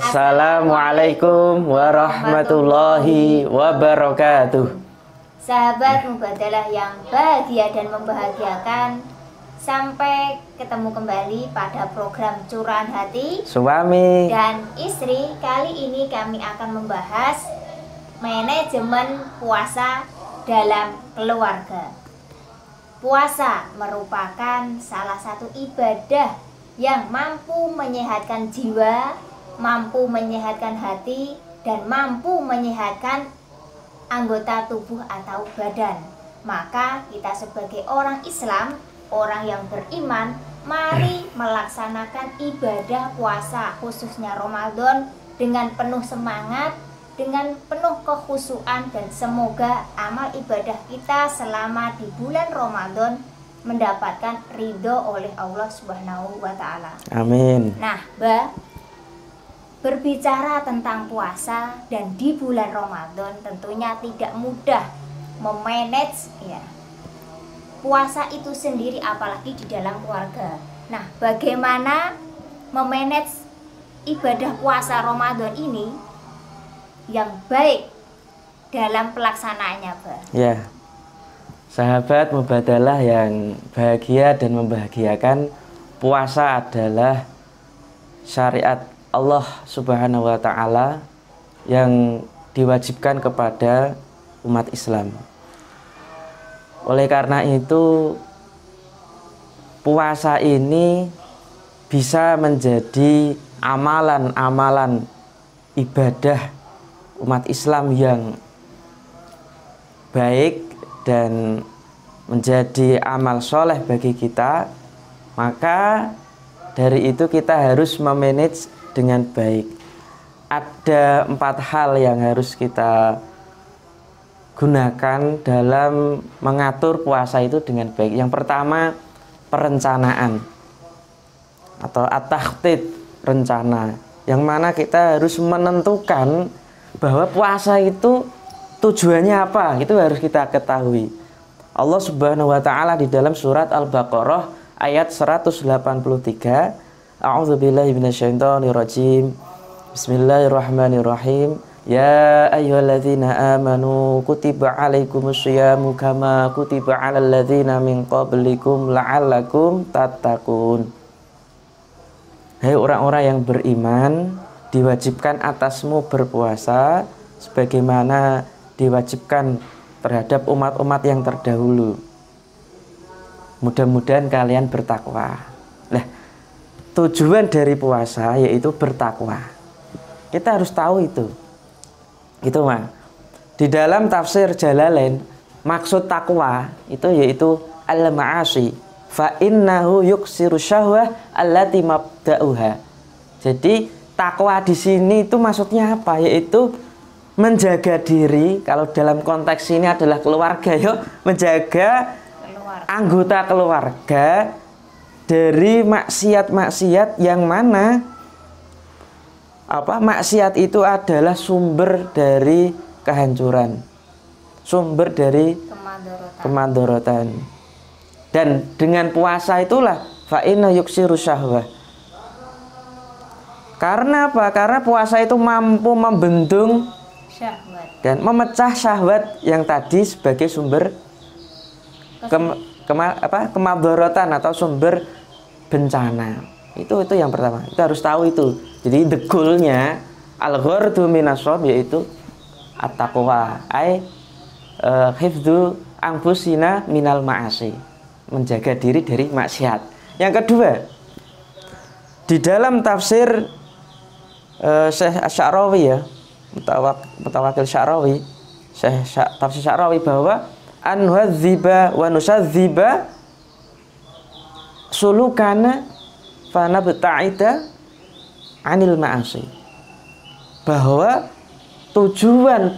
Assalamualaikum warahmatullahi wabarakatuh. Sahabat Mubadalah yang bahagia dan membahagiakan, sampai ketemu kembali pada program Curahan Hati Suami dan Istri. Kali ini kami akan membahas manajemen puasa dalam keluarga. Puasa merupakan salah satu ibadah yang mampu menyehatkan jiwa, mampu menyehatkan hati, dan mampu menyehatkan anggota tubuh atau badan. Maka kita sebagai orang Islam, orang yang beriman, mari melaksanakan ibadah puasa khususnya Ramadan dengan penuh semangat, dengan penuh kekhusyuan, dan semoga amal ibadah kita selama di bulan Ramadan mendapatkan ridho oleh Allah Subhanahu wa Ta'ala. Amin. Nah, Mbak, berbicara tentang puasa dan di bulan Ramadan tentunya tidak mudah memanage ya puasa itu sendiri, apalagi di dalam keluarga. Nah, bagaimana memanage ibadah puasa Ramadan ini yang baik dalam pelaksanaannya, Mbak? Ya, sahabat Mubadalah yang bahagia dan membahagiakan, puasa adalah syariat Allah Subhanahu wa Ta'ala yang diwajibkan kepada umat Islam. Oleh karena itu, puasa ini bisa menjadi amalan-amalan ibadah umat Islam yang baik dan menjadi amal soleh bagi kita. Maka dari itu kita harus memanage dengan baik. Ada 4 hal yang harus kita gunakan dalam mengatur puasa itu dengan baik. Yang pertama, perencanaan atau at-takhtid, rencana, yang mana kita harus menentukan bahwa puasa itu tujuannya apa, itu harus kita ketahui. Allah Subhanahu wa Ta'ala di dalam surat Al-Baqarah ayat 183, A'udzubillahi minasyaitonirrajim. Bismillahirrahmanirrahim. Ya ayyuhalladzina amanu kutiba alaikumusyamu kama kutiba alal ladzina min qablikum la'allakum tattaqun. Hai orang-orang yang beriman, diwajibkan atasmu berpuasa sebagaimana diwajibkan terhadap umat-umat yang terdahulu. Mudah-mudahan kalian bertakwa. Nah, tujuan dari puasa yaitu bertakwa. Kita harus tahu itu. Itu mah. Di dalam tafsir Jalalain, maksud takwa itu yaitu al-ma'asi fa innahu yuksiru syahwah allati mabda'uha. Jadi takwa di sini itu maksudnya apa? Yaitu menjaga diri. Kalau dalam konteks ini adalah keluarga, yuk, menjaga anggota keluarga dari maksiat-maksiat yang mana maksiat itu adalah sumber dari kehancuran, sumber dari kemadharatan. Dan dengan puasa itulah fa inna yuksiru syahwah. Karena apa? Karena puasa itu mampu membendung syahwat dan memecah syahwat yang tadi sebagai sumber kemadharatan atau sumber bencana. Itu yang pertama. Kita harus tahu itu. Jadi the goal-nya al-ghardhu minash-shaum yaitu at-taqwa, hifdzu anfusina minal ma'asi, menjaga diri dari maksiat. Yang kedua, di dalam tafsir Syekh Asy-Sya'rawi ya, Mutawakil Sya'rawi, tafsir Sya'rawi bahwa anhudziba wa nusadziba sulukana fanabta'ida anil ma'asi. Bahwa tujuan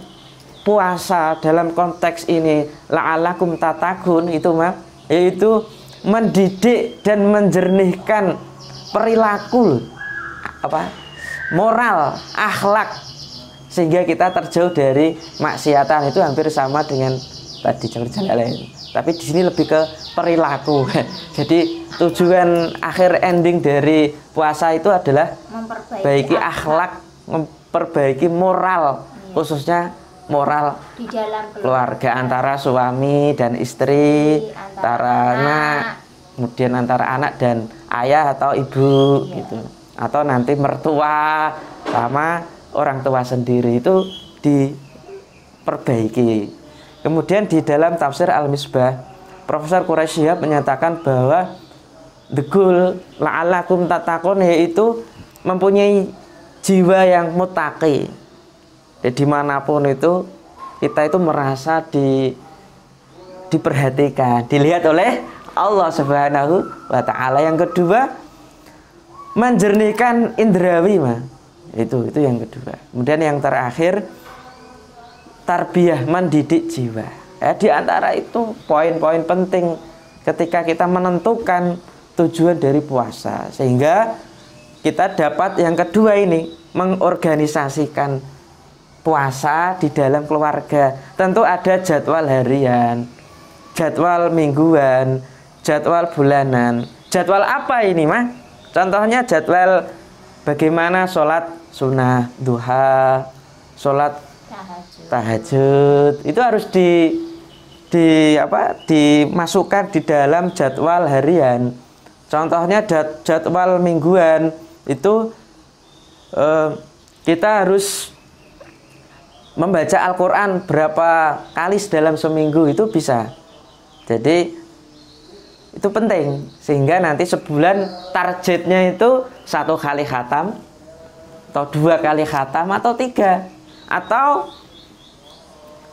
puasa dalam konteks ini la'alakum tatakun itu yaitu mendidik dan menjernihkan perilaku moral, akhlak, sehingga kita terjauh dari maksiatan. Itu hampir sama dengan tadi Jalalain. Tapi di sini lebih ke perilaku. Jadi tujuan akhir ending dari puasa itu adalah memperbaiki akhlak memperbaiki moral, khususnya moral di dalam keluarga antara suami dan istri, antara anak, kemudian antara anak dan ayah atau ibu gitu. Atau nanti mertua sama orang tua sendiri itu diperbaiki. Kemudian di dalam tafsir Al-Misbah, Profesor Quraish Shihab menyatakan bahwa the goal la'allakum tattaqun yaitu mempunyai jiwa yang muttaqi. Dimanapun itu kita itu merasa diperhatikan, dilihat oleh Allah Subhanahu wa Ta'ala. Yang kedua, menjernihkan indrawi, itu yang kedua. Kemudian yang terakhir, tarbiyah, mendidik jiwa. Di antara itu poin-poin penting ketika kita menentukan tujuan dari puasa, sehingga kita dapat yang kedua ini, mengorganisasikan puasa di dalam keluarga. Tentu ada jadwal harian, jadwal mingguan, jadwal bulanan. Jadwal apa ini, Contohnya jadwal bagaimana sholat sunnah duha, sholat tahajud. Itu harus dimasukkan di dalam jadwal harian. Contohnya jadwal mingguan itu kita harus membaca Al-Quran berapa kali dalam seminggu, itu bisa. Jadi itu penting, sehingga nanti sebulan targetnya itu 1 kali khatam atau 2 kali khatam atau 3, atau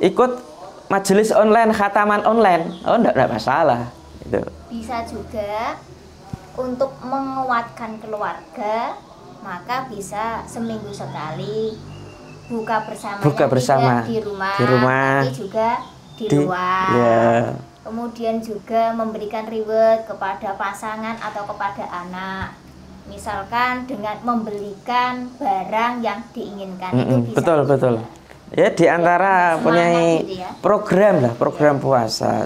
ikut majelis online, khataman online. Enggak masalah itu. Bisa juga untuk menguatkan keluarga, maka bisa seminggu sekali buka bersama di rumah, tapi juga di luar. Ya. Kemudian juga memberikan reward kepada pasangan atau kepada anak. Misalkan dengan membelikan barang yang diinginkan, itu bisa. Betul. Ya, di antara punya gitu ya, program puasa.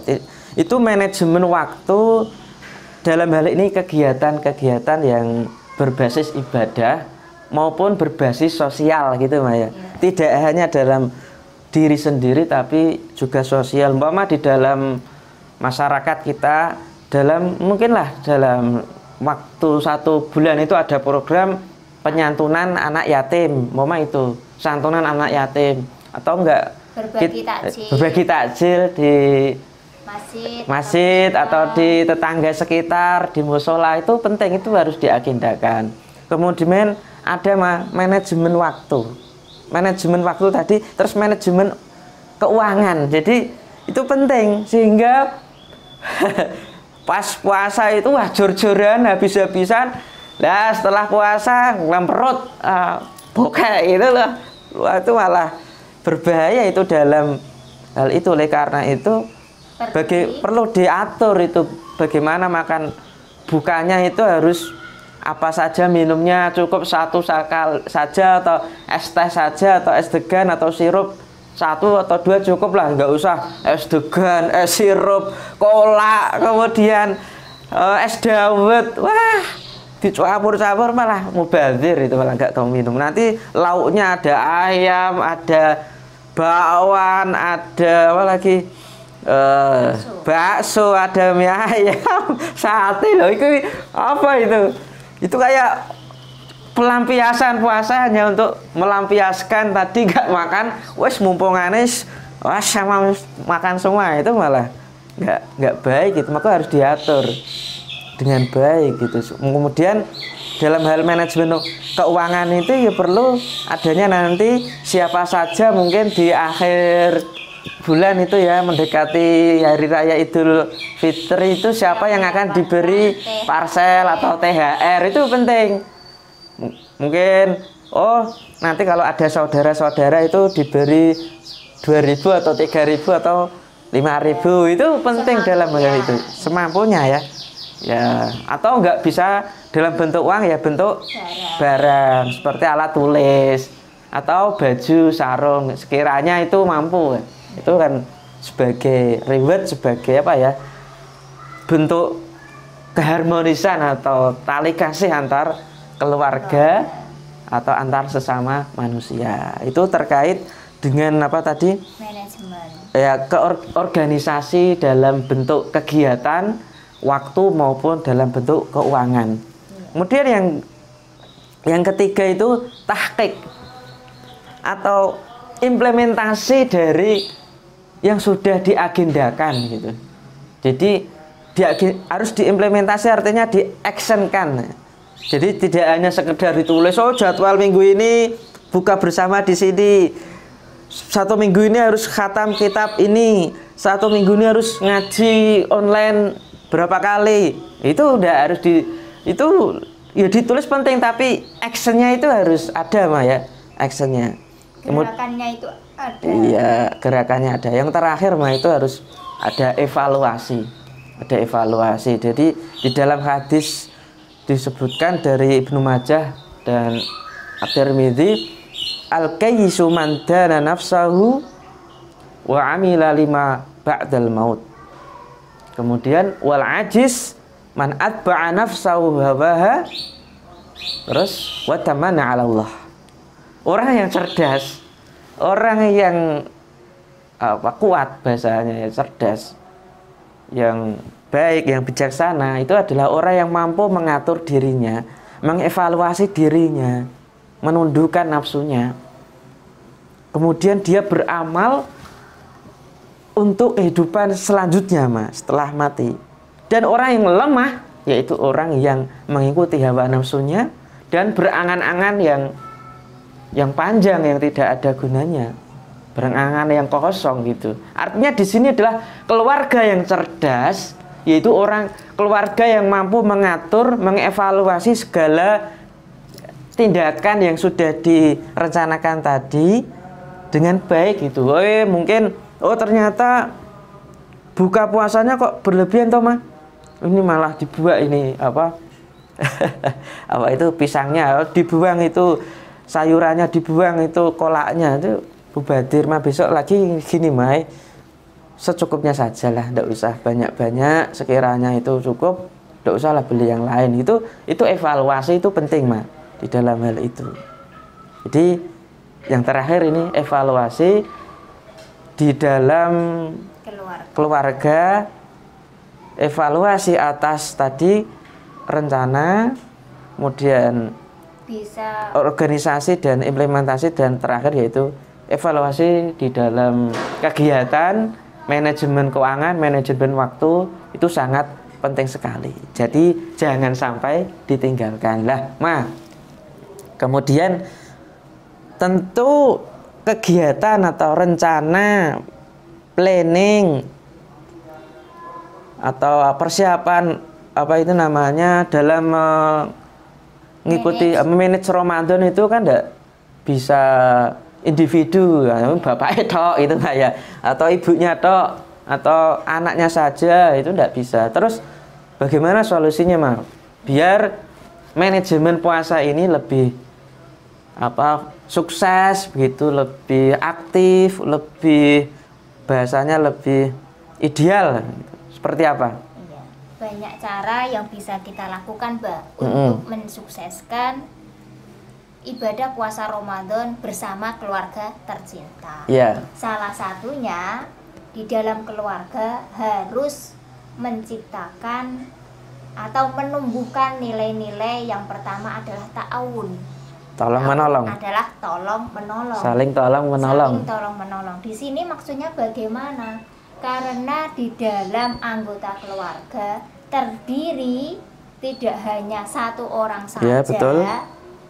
Itu manajemen waktu dalam hal ini kegiatan-kegiatan yang berbasis ibadah maupun berbasis sosial gitu, Maya. Tidak hanya dalam diri sendiri tapi juga sosial. Umpama di dalam masyarakat kita, mungkinlah dalam waktu 1 bulan itu ada program penyantunan anak yatim, itu santunan anak yatim, atau enggak berbagi takjil di masjid atau di tetangga sekitar, di musola. Itu penting, itu harus diagendakan. Kemudian ada manajemen waktu tadi, terus manajemen keuangan. Jadi itu penting, sehingga pas puasa itu jor-joran habis-habisan. Nah, setelah puasa perut bokeh gitu loh. Itu malah berbahaya itu dalam hal itu. Oleh karena itu perlu diatur itu, bagaimana makan bukanya itu harus apa saja, minumnya cukup 1 sakal saja, atau es teh saja, atau es degan atau sirup 1 atau 2 cukup lah, nggak usah es degan, es sirup, cola, kemudian es dawet. Wah, dicampur-campur malah mubazir, itu malah nggak kamu minum. Nanti lauknya ada ayam, ada bakwan, ada apa lagi, bakso, ada mie ayam, sate loh. Itu apa itu? Itu kayak pelampiasan puasa, hanya untuk melampiaskan tadi nggak makan, wes mumpung anis, sama makan semua. Itu malah nggak baik gitu. Maka harus diatur dengan baik gitu. Kemudian dalam hal manajemen keuangan itu ya perlu adanya nanti siapa saja mungkin di akhir bulan itu ya, mendekati hari raya Idul Fitri itu, siapa yang akan diberi parcel atau THR. Itu penting. Mungkin nanti kalau ada saudara-saudara itu diberi 2.000 atau 3.000 atau 5.000. Itu penting dalam hal itu, semampunya ya. Atau enggak bisa dalam bentuk uang, ya bentuk barang seperti alat tulis atau baju, sarung, sekiranya itu mampu. Itu kan sebagai reward, sebagai bentuk keharmonisan atau tali kasih antar keluarga atau antar sesama manusia. Itu terkait dengan apa tadi? Manajemen. Ya, organisasi dalam bentuk kegiatan, waktu maupun dalam bentuk keuangan. Kemudian yang ketiga itu tahqiq atau implementasi dari yang sudah diagendakan gitu. Jadi harus diimplementasi, artinya diactionkan. Jadi tidak hanya sekedar ditulis, oh jadwal minggu ini buka bersama di sini, 1 minggu ini harus khatam kitab ini, 1 minggu ini harus ngaji online berapa kali. Itu udah harus itu ya ditulis penting, tapi actionnya itu harus ada mah ya, actionnya. Gerakannya itu ada. Iya, gerakannya ada. Yang terakhir mah itu harus ada evaluasi. Ada evaluasi. Jadi di dalam hadis disebutkan dari Ibnu Majah dan At-Tirmidzi, al-kayyisu man dana nafsahu wa amila lima ba'dal maut. Kemudian wal ajiz man atba'a nafsahu hawaha, terus wa tamana 'ala Allah. Orang yang cerdas, orang yang kuat bahasanya, ya cerdas, yang baik, yang bijaksana, itu adalah orang yang mampu mengatur dirinya, mengevaluasi dirinya, menundukkan nafsunya. Kemudian dia beramal untuk kehidupan selanjutnya, setelah mati. Dan orang yang lemah, yaitu orang yang mengikuti hawa nafsunya dan berangan-angan yang panjang, yang tidak ada gunanya, berangan yang kosong gitu. Artinya di sini adalah keluarga yang cerdas, yaitu keluarga yang mampu mengatur, mengevaluasi segala tindakan yang sudah direncanakan tadi dengan baik gitu. Mungkin ternyata buka puasanya kok berlebihan toh mah. Ini malah dibuang ini apa itu pisangnya dibuang, itu sayurannya dibuang, itu kolaknya itu bubadir mah, besok lagi gini mah. Secukupnya saja lah, tidak usah banyak-banyak, sekiranya itu cukup, tidak usahlah beli yang lain. Itu evaluasi itu penting mah di dalam hal itu. Jadi yang terakhir ini evaluasi di dalam keluarga, evaluasi atas tadi rencana, kemudian bisa organisasi dan implementasi, dan terakhir yaitu evaluasi di dalam kegiatan, manajemen keuangan, manajemen waktu. Itu sangat penting sekali. Jadi jangan sampai ditinggalkan lah. Kemudian tentu kegiatan atau rencana, planning atau persiapan dalam mengikuti manage Ramadan itu kan tidak bisa individu, bapaknya tok itu ya, atau ibunya tok, atau anaknya saja, itu tidak bisa. Terus bagaimana solusinya biar manajemen puasa ini lebih sukses begitu, lebih aktif, lebih bahasanya lebih ideal, seperti apa? Banyak cara yang bisa kita lakukan untuk mensukseskan ibadah puasa Ramadan bersama keluarga tercinta. Salah satunya di dalam keluarga harus menciptakan atau menumbuhkan nilai-nilai. Yang pertama adalah ta'awun. Tolong menolong. Adalah tolong menolong. Saling tolong menolong. Saling tolong menolong. Di sini maksudnya bagaimana? Karena di dalam anggota keluarga terdiri tidak hanya satu orang saja. Betul.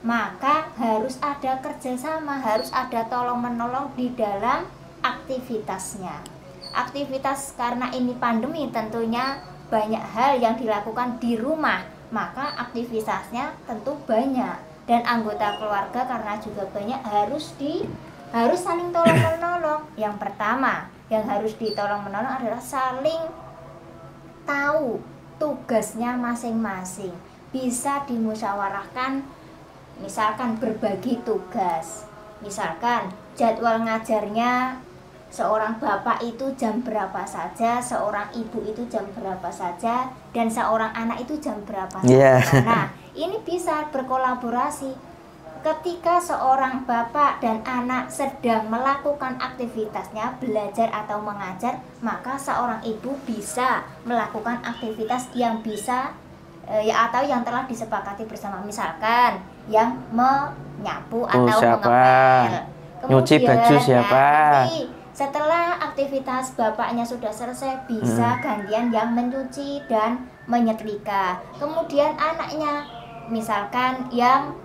Maka harus ada kerjasama, harus ada tolong menolong di dalam aktivitasnya. Aktivitas, karena ini pandemi tentunya banyak hal yang dilakukan di rumah, maka aktivitasnya tentu banyak, dan anggota keluarga karena juga banyak harus saling tolong menolong. Yang pertama yang harus ditolong menolong adalah saling tahu tugasnya masing-masing, bisa dimusyawarahkan. Misalkan berbagi tugas, misalkan jadwal ngajarnya seorang bapak itu jam berapa saja, seorang ibu itu jam berapa saja, dan seorang anak itu jam berapa saja. Nah, ini bisa berkolaborasi. ketika seorang bapak dan anak sedang melakukan aktivitasnya, belajar atau mengajar, maka seorang ibu bisa melakukan aktivitas yang bisa atau yang telah disepakati bersama, misalkan yang menyapu atau mengepel, nyuci baju siapa. Nanti setelah aktivitas bapaknya sudah selesai, bisa gantian yang mencuci dan menyetrika. Kemudian anaknya misalkan yang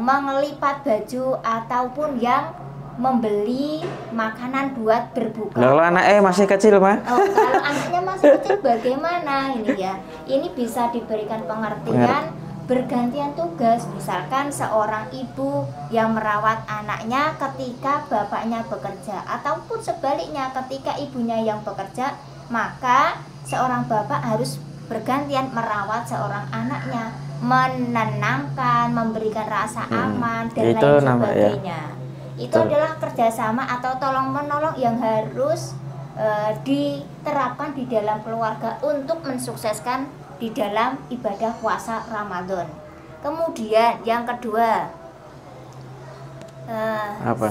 mengelipat baju ataupun yang membeli makanan buat berbuka. Kalau anaknya masih kecil, Mah? Oh, kalau anaknya masih kecil bagaimana ini ya? Ini bisa diberikan pengertian bergantian tugas. Misalkan seorang ibu yang merawat anaknya ketika bapaknya bekerja, ataupun sebaliknya ketika ibunya yang bekerja, maka seorang bapak harus bergantian merawat seorang anaknya, menenangkan, memberikan rasa aman dan itu lain sebagainya. Itu Betul. adalah kerjasama atau tolong menolong yang harus diterapkan di dalam keluarga untuk mensukseskan di dalam ibadah puasa Ramadan. Kemudian yang kedua,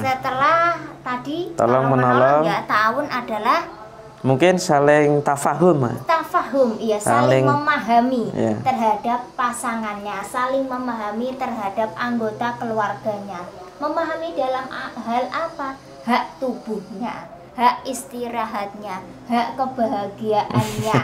setelah tadi tolong menolong ya, tahun adalah mungkin saling tafahum, tafahum, ya, saling memahami terhadap pasangannya, saling memahami terhadap anggota keluarganya. Memahami dalam hal apa? Hak tubuhnya, hak istirahatnya, hak kebahagiaannya,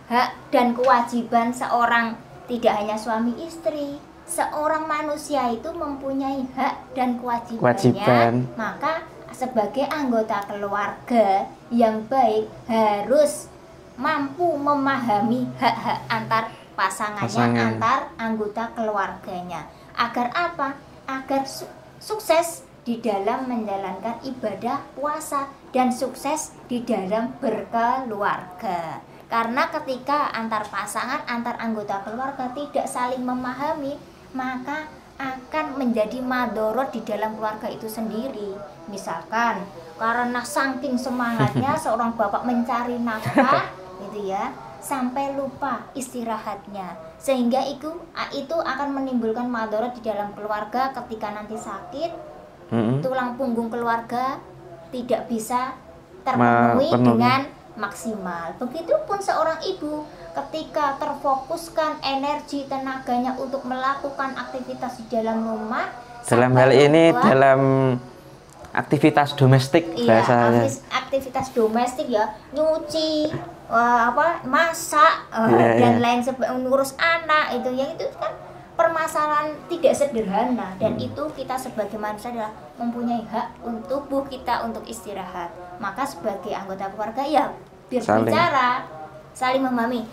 hak dan kewajiban seorang, tidak hanya suami istri, seorang manusia itu mempunyai hak dan kewajibannya. Maka sebagai anggota keluarga yang baik harus mampu memahami hak-hak antar pasangannya, antar anggota keluarganya. Agar apa? Agar sukses di dalam menjalankan ibadah puasa dan sukses di dalam berkeluarga. Karena ketika antar pasangan, antar anggota keluarga tidak saling memahami, maka akan menjadi madorot di dalam keluarga itu sendiri. Misalkan karena saking semangatnya seorang bapak mencari nafkah gitu ya, sampai lupa istirahatnya, sehingga itu akan menimbulkan madorot di dalam keluarga. Ketika nanti sakit, tulang punggung keluarga tidak bisa terpenuhi dengan maksimal. Begitupun seorang ibu ketika terfokuskan energi tenaganya untuk melakukan aktivitas di dalam rumah, dalam hal ini dalam aktivitas domestik, bahasanya aktivitas domestik ya, nyuci, masak, dan lain sebagainya, ngurus anak, itu kan permasalahan tidak sederhana. Dan itu kita sebagai manusia adalah mempunyai hak untuk tubuh kita untuk istirahat. Maka sebagai anggota keluarga ya berbicara, saling memahami.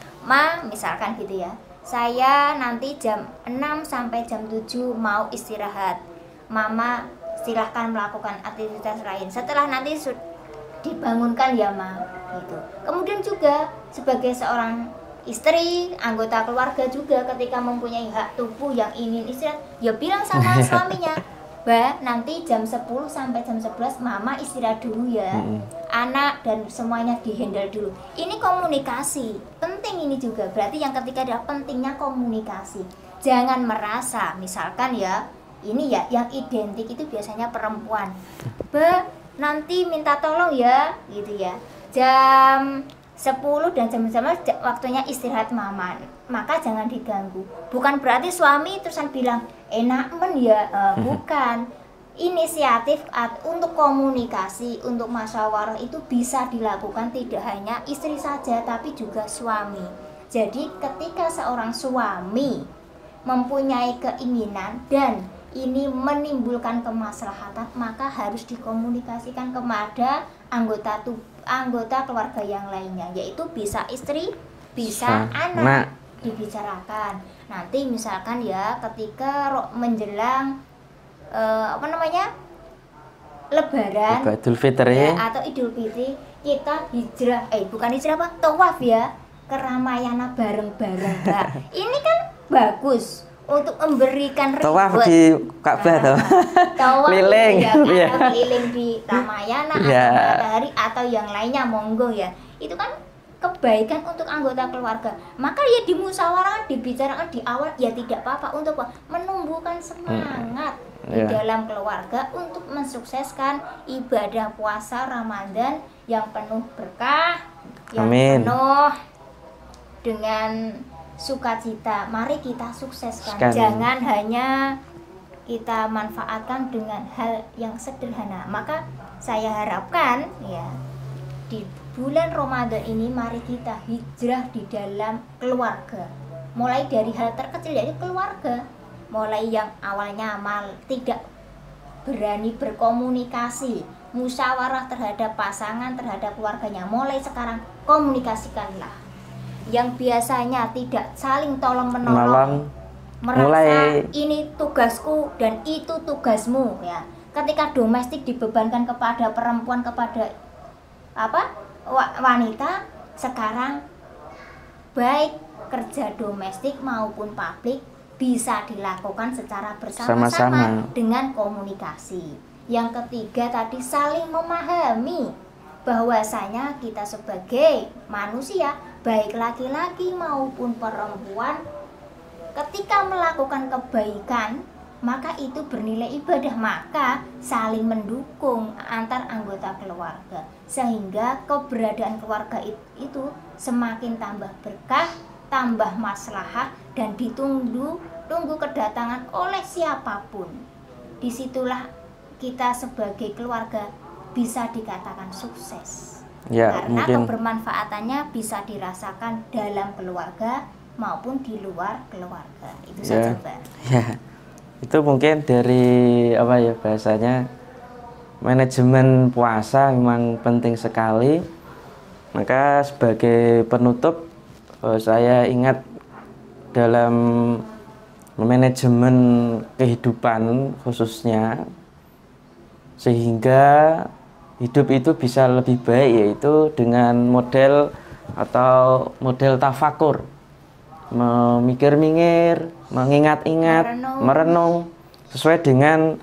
Misalkan gitu ya, saya nanti jam 6 sampai jam 7 mau istirahat, Mama silahkan melakukan aktivitas lain. Setelah nanti dibangunkan ya, Ma, gitu. Kemudian juga sebagai seorang istri, anggota keluarga juga ketika mempunyai hak tubuh yang ingin istirahat, ya bilang sama suaminya, Mbak, nanti jam 10 sampai jam 11 Mama istirahat dulu ya. Anak dan semuanya dihandle dulu. Ini komunikasi. Penting ini juga. Berarti yang ketiga adalah pentingnya komunikasi. Jangan merasa misalkan ya, ini ya yang identik itu biasanya perempuan. Nanti minta tolong ya, gitu ya. Jam 10 dan jam 11 waktunya istirahat Mama, maka jangan diganggu. Bukan berarti suami terusan bilang enak ya, bukan. Inisiatif untuk komunikasi, untuk musyawarah itu bisa dilakukan tidak hanya istri saja, tapi juga suami. Jadi ketika seorang suami mempunyai keinginan dan ini menimbulkan kemaslahatan, maka harus dikomunikasikan kepada anggota keluarga yang lainnya, yaitu bisa istri, bisa anak, dibicarakan. Nanti misalkan ya ketika menjelang Lebaran, Idul Fitri ya, atau Idul Fitri, kita tawaf ya ke Ramayana bareng-bareng. Nah, ini kan bagus untuk memberikan tawaf di Ka'bah keliling keliling di Ramayana atau Matahari atau yang lainnya, monggo ya. Itu kan kebaikan untuk anggota keluarga, maka ya dimusyawarahkan, dibicarakan di awal, ya tidak apa-apa untuk menumbuhkan semangat di dalam keluarga untuk mensukseskan ibadah puasa Ramadan yang penuh berkah, yang penuh dengan sukacita. Mari kita sukseskan. Jangan hanya kita manfaatkan dengan hal yang sederhana. Maka saya harapkan ya di bulan Ramadan ini mari kita hijrah di dalam keluarga. Mulai dari hal terkecil dari keluarga. Mulai yang awalnya tidak berani berkomunikasi, musyawarah terhadap pasangan, terhadap keluarganya. Mulai sekarang komunikasikanlah. Yang biasanya tidak saling tolong menolong, merasa ini tugasku dan itu tugasmu ya. Ketika domestik dibebankan kepada perempuan, kepada wanita, sekarang baik kerja domestik maupun publik bisa dilakukan secara bersama-sama dengan komunikasi. Yang ketiga tadi saling memahami bahwasanya kita sebagai manusia, baik laki-laki maupun perempuan, ketika melakukan kebaikan maka itu bernilai ibadah, maka saling mendukung antar anggota keluarga sehingga keberadaan keluarga itu semakin tambah berkah, tambah maslahah, dan ditunggu kedatangan oleh siapapun. Disitulah kita sebagai keluarga bisa dikatakan sukses ya, karena kebermanfaatannya bisa dirasakan dalam keluarga maupun di luar keluarga. Itu saja, Mbak. Ya. Itu mungkin dari bahasanya manajemen puasa memang penting sekali. Maka sebagai penutup saya ingat dalam manajemen kehidupan khususnya, sehingga hidup itu bisa lebih baik, yaitu dengan model tafakur, memikir-mikir, mengingat-ingat, merenung sesuai dengan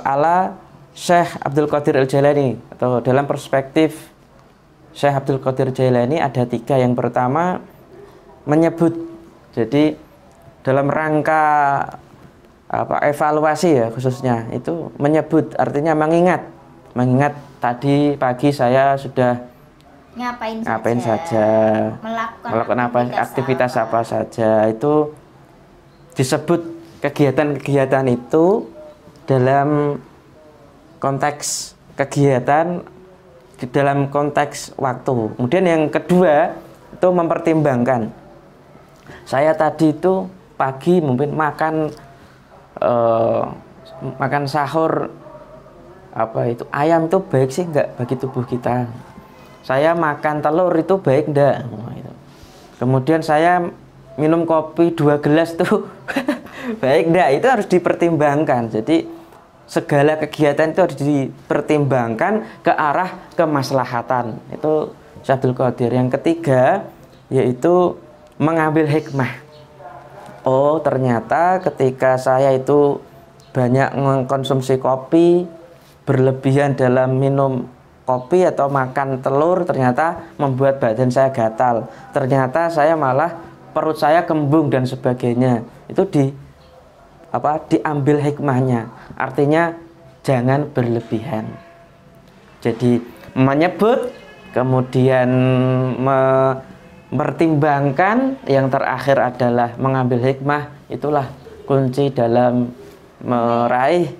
ala Syekh Abdul Qadir Al-Jailani, atau dalam perspektif Syekh Abdul Qadir Jailani ada 3. Yang pertama menyebut, jadi dalam rangka evaluasi ya khususnya itu menyebut, artinya mengingat tadi pagi saya sudah ngapain saja, melakukan aktivitas apa saja, itu disebut kegiatan-kegiatan itu dalam konteks kegiatan dalam konteks waktu. Kemudian yang kedua itu mempertimbangkan, saya tadi itu pagi mungkin makan sahur ayam itu baik sih enggak bagi tubuh kita. Saya makan telur itu baik enggak? Kemudian saya minum kopi 2 gelas tuh baik enggak? Itu harus dipertimbangkan. Jadi segala kegiatan itu harus dipertimbangkan ke arah kemaslahatan. Itu Syekh Abdul Qadir. Yang ketiga yaitu mengambil hikmah. Oh, ternyata ketika saya itu banyak mengkonsumsi kopi, berlebihan dalam minum kopi atau makan telur, ternyata membuat badan saya gatal. Ternyata saya malah perut saya kembung dan sebagainya. Itu diambil hikmahnya. Artinya jangan berlebihan. Jadi menyebut, kemudian mempertimbangkan, yang terakhir adalah mengambil hikmah. Itulah kunci dalam meraih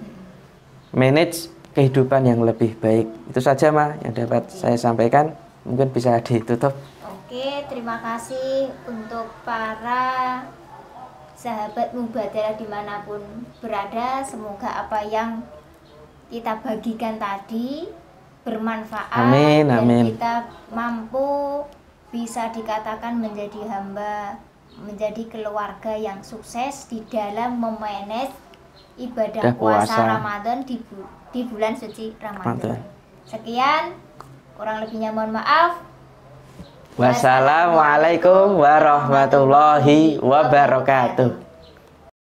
manage kehidupan yang lebih baik. Itu saja yang dapat saya sampaikan. Mungkin bisa ditutup. Oke, terima kasih untuk para sahabat Mubadalah dimanapun berada. Semoga apa yang kita bagikan tadi bermanfaat. Amin, amin. Dan kita mampu bisa dikatakan menjadi hamba, menjadi keluarga yang sukses di dalam memanage ibadah puasa Ramadan di bulan suci Ramadan. Sekian, kurang lebihnya mohon maaf. Wassalamualaikum warahmatullahi wabarakatuh.